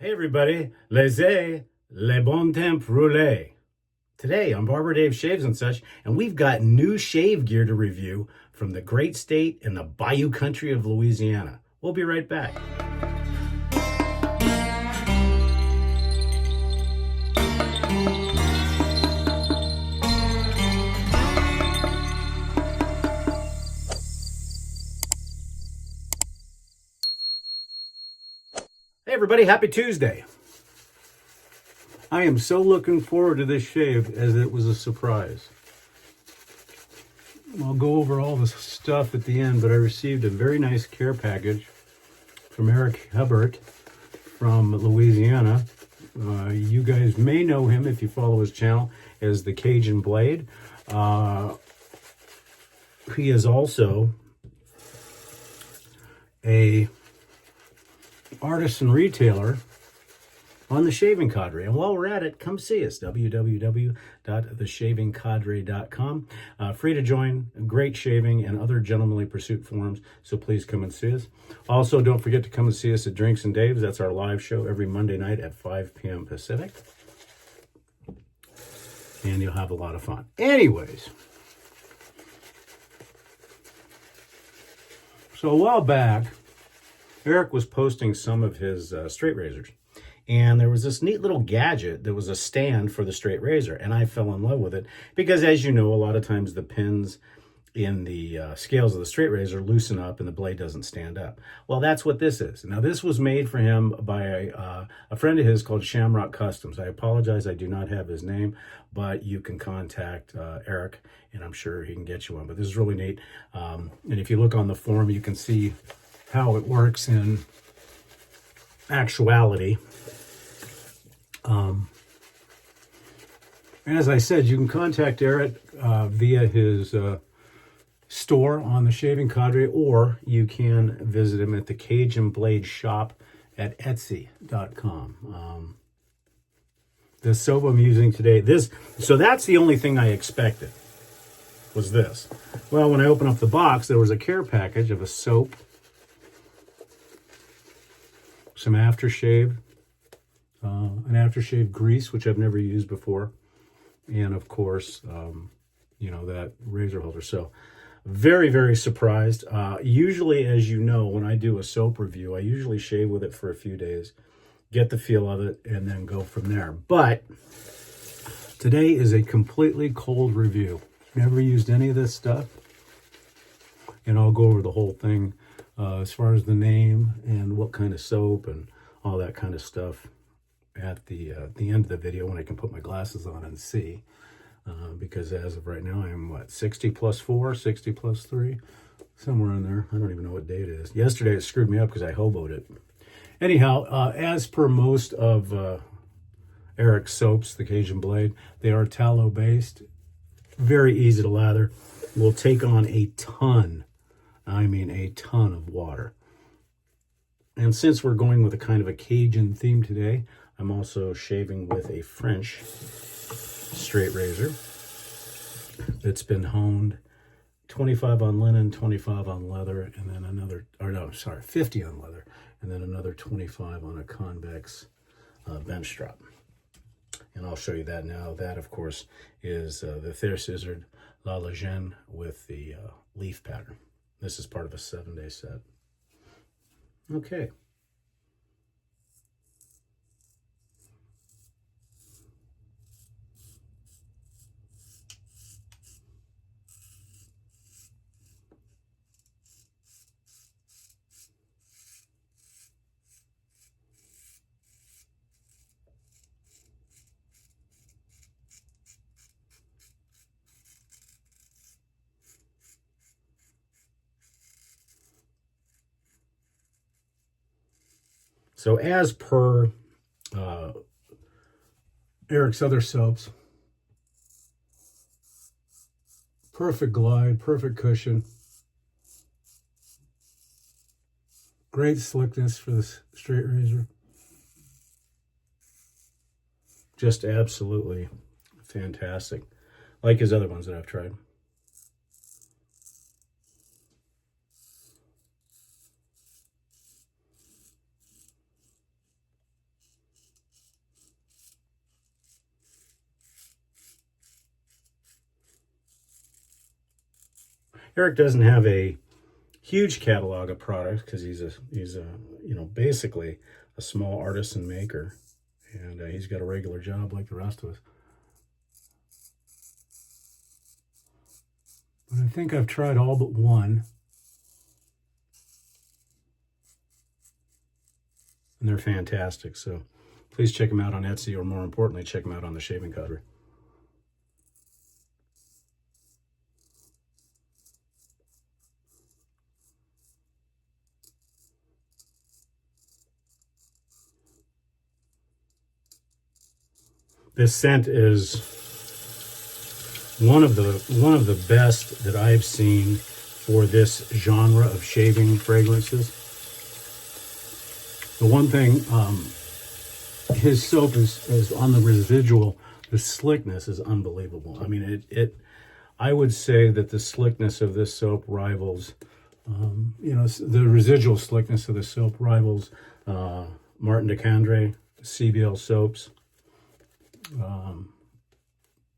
Hey everybody, Laissez, le bon temps rouler. Today on Barber Dave Shaves and such, and we've got new shave gear to review from the great state in the bayou country of Louisiana. We'll be right back. Hey everybody, happy Tuesday. I am so looking forward to this shave as it was a surprise. I'll go over all the stuff at the end, but I received a very nice care package from Eric Hubbard from Louisiana. You guys may know him if you follow his channel as the Cajun Blade. He is also a artisan retailer on the Shaving Cadre. And while we're at it, come see us, www.theshavingcadre.com. Free to join, great shaving and other gentlemanly pursuit forums, so please come and see us. Also, don't forget to come and see us at Drinks and Dave's. That's our live show every Monday night at 5 p.m. Pacific. And you'll have a lot of fun. Anyways, so a while back, Eric was posting some of his straight razors. And there was this neat little gadget that was a stand for the straight razor. And I fell in love with it because, as you know, a lot of times the pins in the scales of the straight razor loosen up and the blade doesn't stand up. Well, that's what this is. Now, this was made for him by a friend of his called Shamrock Customs. I apologize, I do not have his name, but you can contact Eric, and I'm sure he can get you one. But this is really neat. And if you look on the forum, you can see how it works in actuality. As I said, you can contact Eric via his store on the Shaving Cadre, or you can visit him at the Cajun Blade shop at Etsy.com. The soap I'm using today, so that's the only thing I expected, was this. Well, when I opened up the box, there was a care package of a soap, some aftershave, an aftershave grease, which I've never used before, and of course, that razor holder. So very, very surprised. Usually, as you know, when I do a soap review, I usually shave with it for a few days, get the feel of it, and then go from there. But today is a completely cold review. Never used any of this stuff, and I'll go over the whole thing as far as the name and what kind of soap and all that kind of stuff at the end of the video when I can put my glasses on and see. Because as of right now, I'm 60 plus 4, 60 plus 3, somewhere in there. I don't even know what day it is. Yesterday it screwed me up because I hoboed it. Anyhow, as per most of Eric's soaps, the Cajun Blade, they are tallow based, very easy to lather, will take on a ton, I mean a ton of water. And since we're going with a kind of a Cajun theme today, I'm also shaving with a French straight razor that's been honed 25 on linen, 25 on leather, and then 50 on leather, and then another 25 on a convex bench strap. And I'll show you that now. That, of course, is the Thayer-Scissored La Legende with the leaf pattern. This is part of a 7-day set. Okay. So as per Eric's other soaps, perfect glide, perfect cushion, great slickness for this straight razor. Just absolutely fantastic, like his other ones that I've tried. Eric doesn't have a huge catalog of products because he's a you know, basically a small artisan maker, and he's got a regular job like the rest of us. But I think I've tried all but one, and they're fantastic. So please check them out on Etsy, or more importantly, check them out on the Shaving Cuttery. This scent is one of the best that I've seen for this genre of shaving fragrances. The one thing, his soap is on the residual. The slickness is unbelievable. I mean, I would say that the slickness of this soap rivals, you know, the residual slickness of the soap rivals Martin de Candre CBL soaps.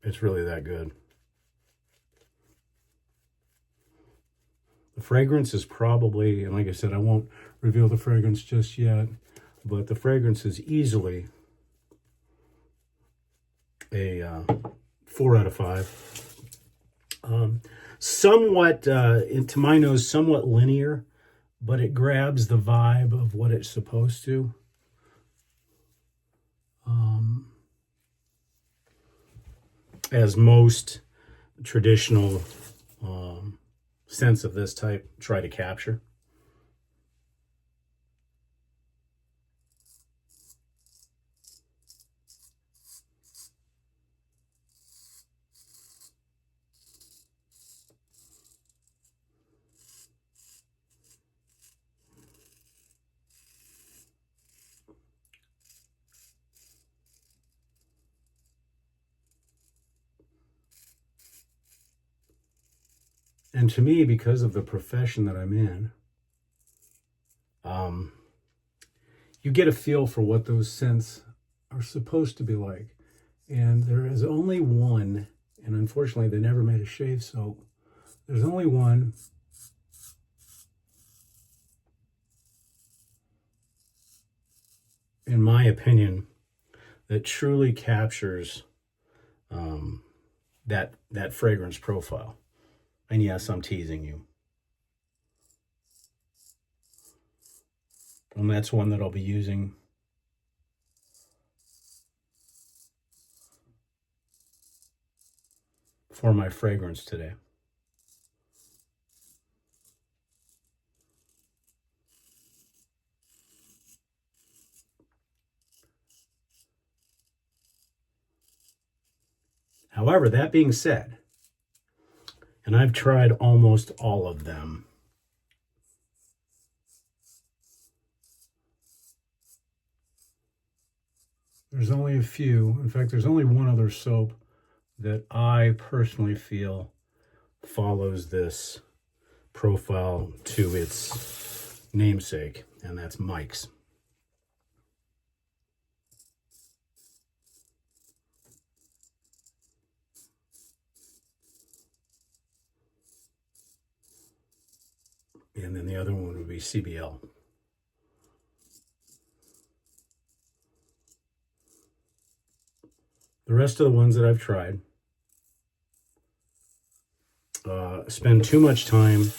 It's really that good. The fragrance is probably, and like I said, I won't reveal the fragrance just yet, but the fragrance is easily a 4 out of 5. Somewhat, to my nose, somewhat linear, but it grabs the vibe of what it's supposed to. As most traditional scents of this type try to capture. And to me, because of the profession that I'm in, you get a feel for what those scents are supposed to be like. And there is only one, and unfortunately they never made a shave soap. There's only one in my opinion that truly captures that fragrance profile. And yes, I'm teasing you. And that's one that I'll be using for my fragrance today. However, that being said, and I've tried almost all of them, there's only a few. In fact, there's only one other soap that I personally feel follows this profile to its namesake, and that's Mike's. And then the other one would be CBL. The rest of the ones that I've tried spend too much time,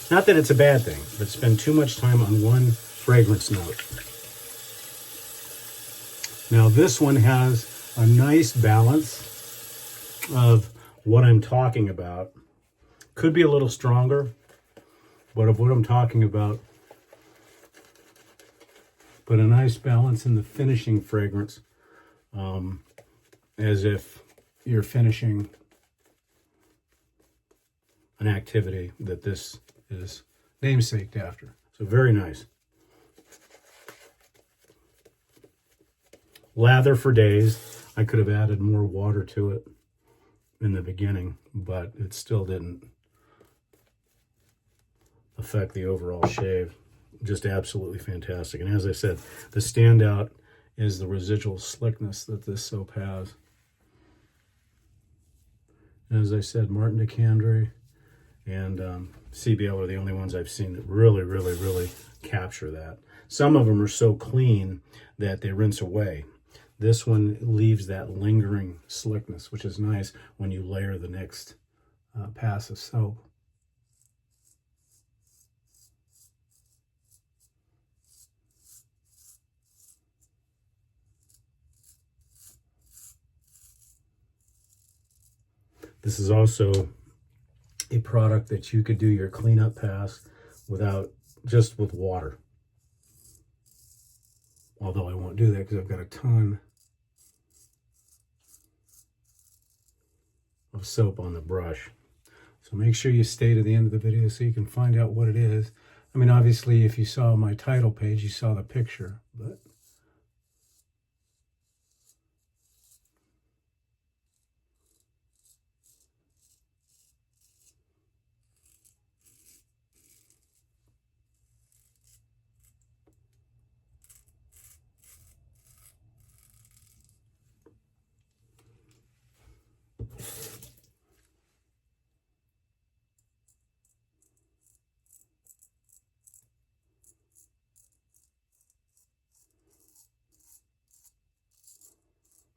not that it's a bad thing, but spend too much time on one fragrance note. Now this one has a nice balance of what I'm talking about. Could be a little stronger, but of what I'm talking about. But a nice balance in the finishing fragrance, as if you're finishing an activity that this is namesaked after. So very nice. Lather for days. I could have added more water to it in the beginning, but it still didn't affect the overall shave. Just absolutely fantastic. And as I said, the standout is the residual slickness that this soap has. And as I said, Martin de Candre And CBL are the only ones I've seen that really, really, really capture that. Some of them are so clean that they rinse away. This one leaves that lingering slickness, which is nice when you layer the next pass of soap. This is also a product that you could do your cleanup pass without, just with water. Although I won't do that because I've got a ton of soap on the brush. So make sure you stay to the end of the video so you can find out what it is. I mean, obviously, if you saw my title page, you saw the picture, but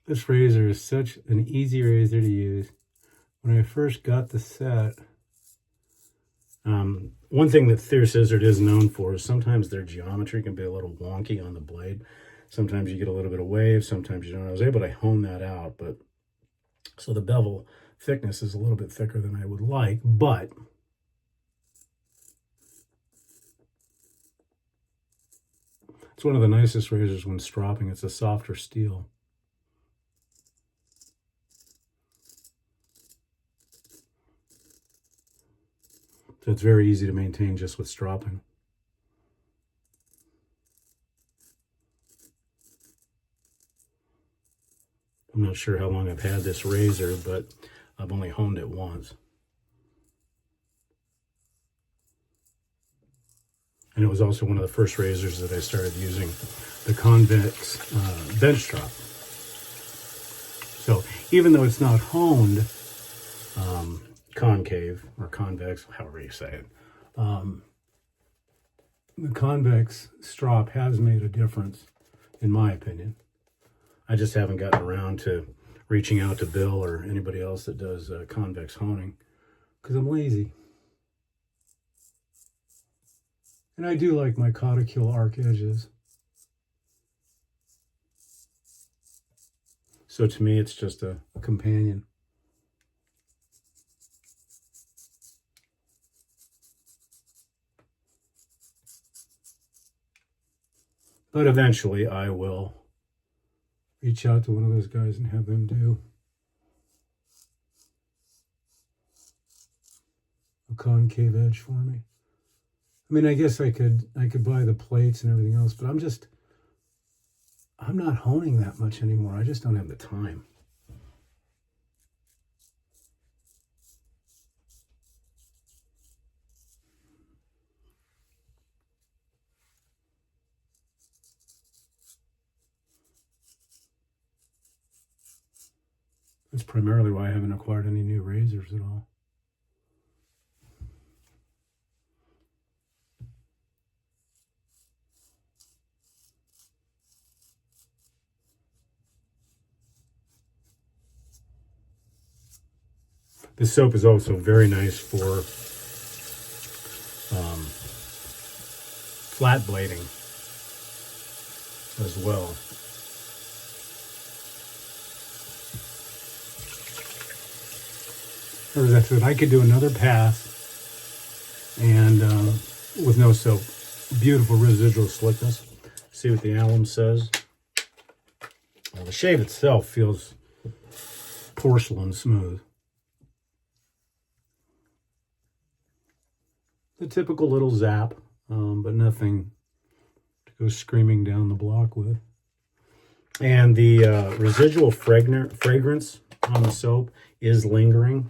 this razor is such an easy razor to use. When I first got the set, one thing that Thier Scissored is known for is sometimes their geometry can be a little wonky on the blade. Sometimes you get a little bit of wave, sometimes you don't. I was able to hone that out, but so the bevel thickness is a little bit thicker than I would like, but it's one of the nicest razors when stropping. It's a softer steel. So it's very easy to maintain just with stropping. I'm not sure how long I've had this razor, but I've only honed it once. And it was also one of the first razors that I started using, the convex bench strop. So even though it's not honed, concave or convex, however you say it, the convex strop has made a difference, in my opinion. I just haven't gotten around to reaching out to Bill or anybody else that does convex honing because I'm lazy. And I do like my cauticule arc edges. So to me, it's just a companion. But eventually I will reach out to one of those guys and have them do a concave edge for me. I mean, I guess I could buy the plates and everything else, but I'm not honing that much anymore. I just don't have the time. That's primarily why I haven't acquired any new razors at all. This soap is also very nice for flat blading as well. As I said, I could do another pass and with no soap. Beautiful residual slickness. See what the alum says. Well, the shave itself feels porcelain smooth. The typical little zap, but nothing to go screaming down the block with. And the residual fragrance on the soap is lingering,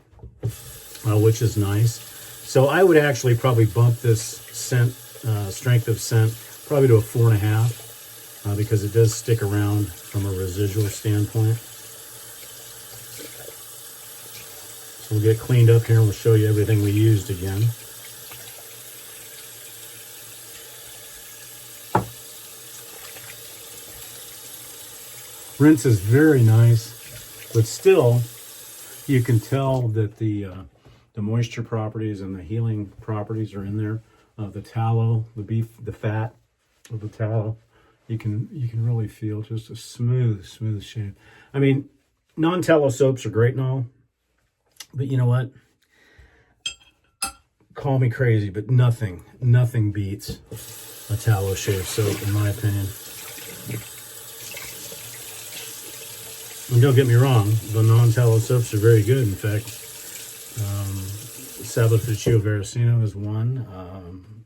which is nice. So I would actually probably bump this scent, strength of scent, probably to a 4.5, because it does stick around from a residual standpoint. We'll get cleaned up here and we'll show you everything we used again. Rinse is very nice, but still you can tell that the moisture properties and the healing properties are in there. The tallow, the beef, the fat of the tallow, you can really feel just a smooth shave. I mean, non-tallow soaps are great and all, but you know what? Call me crazy, but nothing beats a tallow shave soap, in my opinion. And don't get me wrong, the non-tallow soaps are very good. In fact, Saboticcio Veracino is one,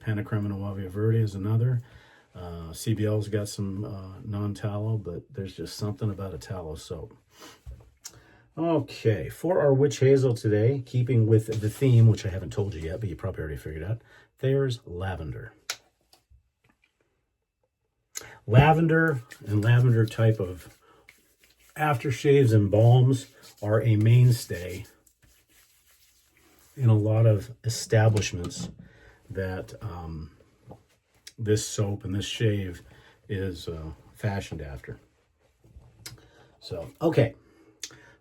Panacrema Nuova Verde is another. CBL's got some non-tallow, but there's just something about a tallow soap. Okay, for our witch hazel today, keeping with the theme, which I haven't told you yet, but you probably already figured out, there's lavender. Lavender and lavender type of aftershaves and balms are a mainstay in a lot of establishments that this soap and this shave is fashioned after. So, okay.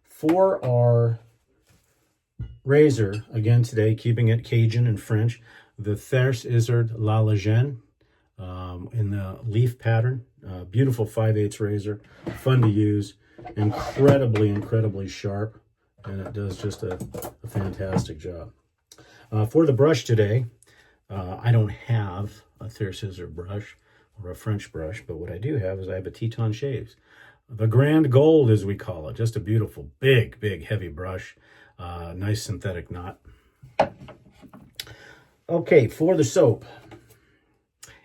For our razor, again today, keeping it Cajun and French, the Thers Izzard La Legende in the leaf pattern. Beautiful 5/8 razor, fun to use, incredibly sharp, and it does just a fantastic job. For the brush today, I don't have a Thers Izzard brush or a French brush, but what I do have is I have a Teton Shaves. The Grand Gold, as we call it. Just a beautiful, big, heavy brush. Nice synthetic knot. Okay, for the soap.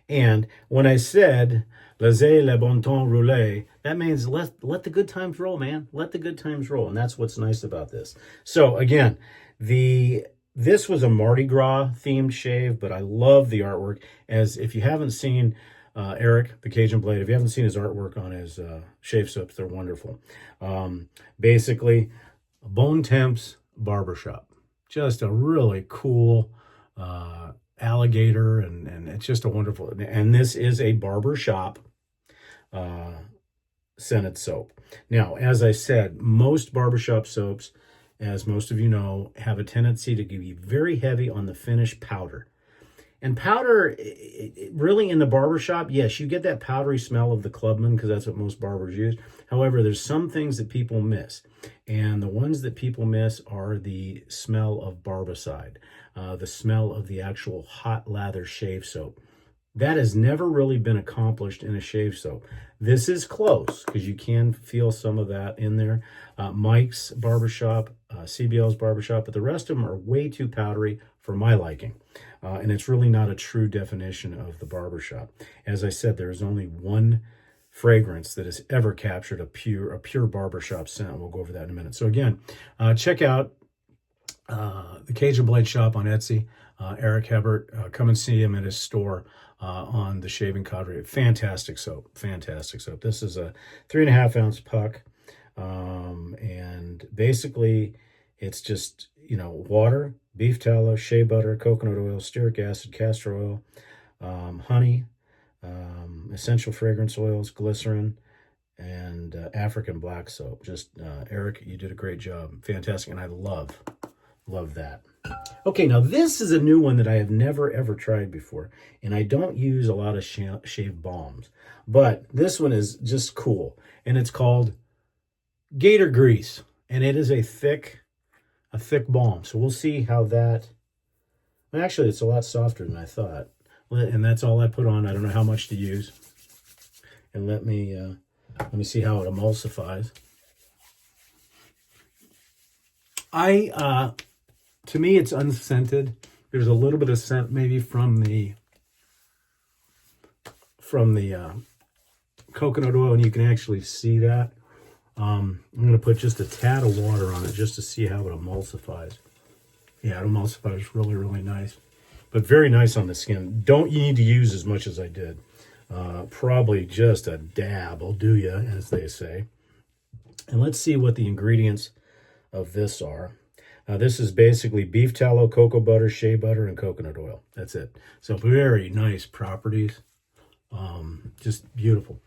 And when I said, Laissez le bon temps rouler, that means let the good times roll, man. Let the good times roll. And that's what's nice about this. So, again, this was a Mardi Gras themed shave, but I love the artwork. As if you haven't seen Eric, the Cajun Blade, if you haven't seen his artwork on his shave soaps, they're wonderful. Basically, Lon Temps Barnershop. Just a really cool alligator, and it's just a wonderful, and this is a barbershop scented soap. Now, as I said, most barbershop soaps, as most of you know, have a tendency to be very heavy on the finished powder. And powder, really in the barbershop, yes, you get that powdery smell of the Clubman because that's what most barbers use. However, there's some things that people miss. And the ones that people miss are the smell of barbicide, the smell of the actual hot lather shave soap. That has never really been accomplished in a shave soap. This is close because you can feel some of that in there. Mike's Barbershop, CBL's Barbershop, but the rest of them are way too powdery for my liking. And it's really not a true definition of the barbershop. As I said, there is only one fragrance that has ever captured a pure barbershop scent. We'll go over that in a minute. So again, check out the Cajun Blade Shop on Etsy. Eric Hebert, come and see him at his store on the Shaving Cadre. Fantastic soap, fantastic soap. This is a 3.5 ounce puck. And basically it's just, water, beef tallow, shea butter, coconut oil, stearic acid, castor oil, honey, essential fragrance oils, glycerin, and African black soap. Just, Eric, you did a great job. Fantastic. And I love that. Okay, now this is a new one that I have never ever tried before, and I don't use a lot of shave balms, but this one is just cool, and it's called Gator Grease, and it is a thick balm. So we'll see how that. Actually, it's a lot softer than I thought, and that's all I put on. I don't know how much to use, and let me see how it emulsifies. To me, it's unscented. There's a little bit of scent maybe from the coconut oil, and you can actually see that. I'm going to put just a tad of water on it just to see how it emulsifies. Yeah, it emulsifies really, really nice. But very nice on the skin. You need to use as much as I did. Probably just a dab will do ya, as they say. And let's see what the ingredients of this are. This is basically beef tallow, cocoa butter, shea butter, and coconut oil. That's it. So very nice properties. Just beautiful.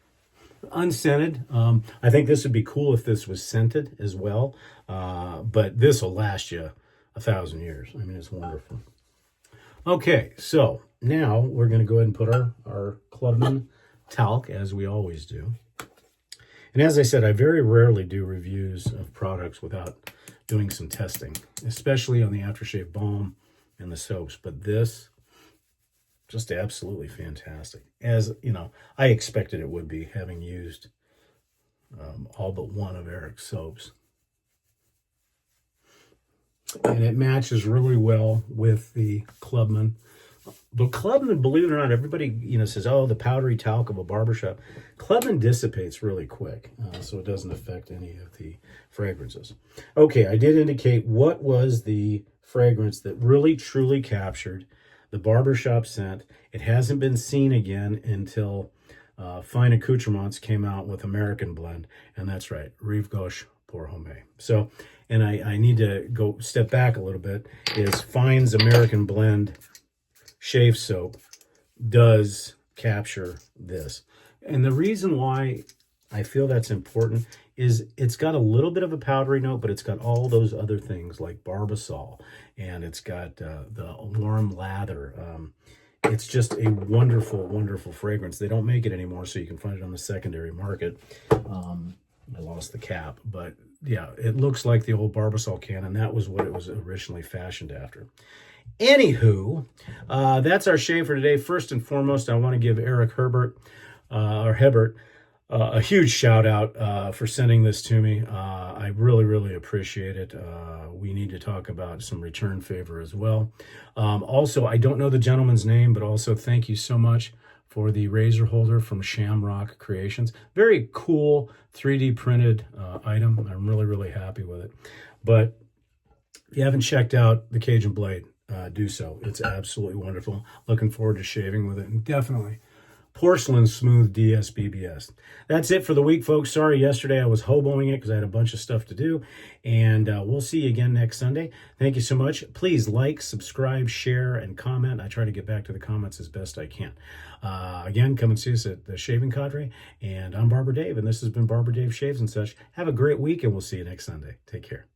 Unscented. I think this would be cool if this was scented as well. But this will last you 1,000 years. I mean, it's wonderful. Okay, so now we're going to go ahead and put our Clubman talc, as we always do. And as I said, I very rarely do reviews of products without doing some testing, especially on the aftershave balm and the soaps. But this, just absolutely fantastic. As you know, I expected it would be, having used all but one of Eric's soaps. And it matches really well with the Clubman. The Clubman, believe it or not, everybody says, oh, the powdery talc of a barbershop. Clubman dissipates really quick, so it doesn't affect any of the fragrances. Okay, I did indicate what was the fragrance that really truly captured the barbershop scent. It hasn't been seen again until Fine Accoutrements came out with American Blend, and that's right, Rive Gauche pour Homme. So, and I need to go step back a little bit, is Fine's American Blend shave soap does capture this. And the reason why I feel that's important is it's got a little bit of a powdery note, but it's got all those other things like Barbasol, and it's got the warm lather. It's just a wonderful, wonderful fragrance. They don't make it anymore, so you can find it on the secondary market. I lost the cap, but yeah, it looks like the old Barbasol can, and that was what it was originally fashioned after. Anywho, that's our shave for today. First and foremost, I want to give Eric Hebert a huge shout out for sending this to me. I really, really appreciate it. We need to talk about some return favor as well. Also, I don't know the gentleman's name, but also thank you so much for the razor holder from Shamrock Creations. Very cool 3D printed item. I'm really, really happy with it. But if you haven't checked out the Cajun Blade, do so. It's absolutely wonderful. Looking forward to shaving with it. And definitely porcelain smooth DS BBS. That's it for the week, folks. Sorry, yesterday I was hoboing it because I had a bunch of stuff to do. And we'll see you again next Sunday. Thank you so much. Please like, subscribe, share, and comment. I try to get back to the comments as best I can. Again, come and see us at the Shaving Cadre. And I'm Barber Dave, and this has been Barber Dave Shaves and Such. Have a great week, and we'll see you next Sunday. Take care.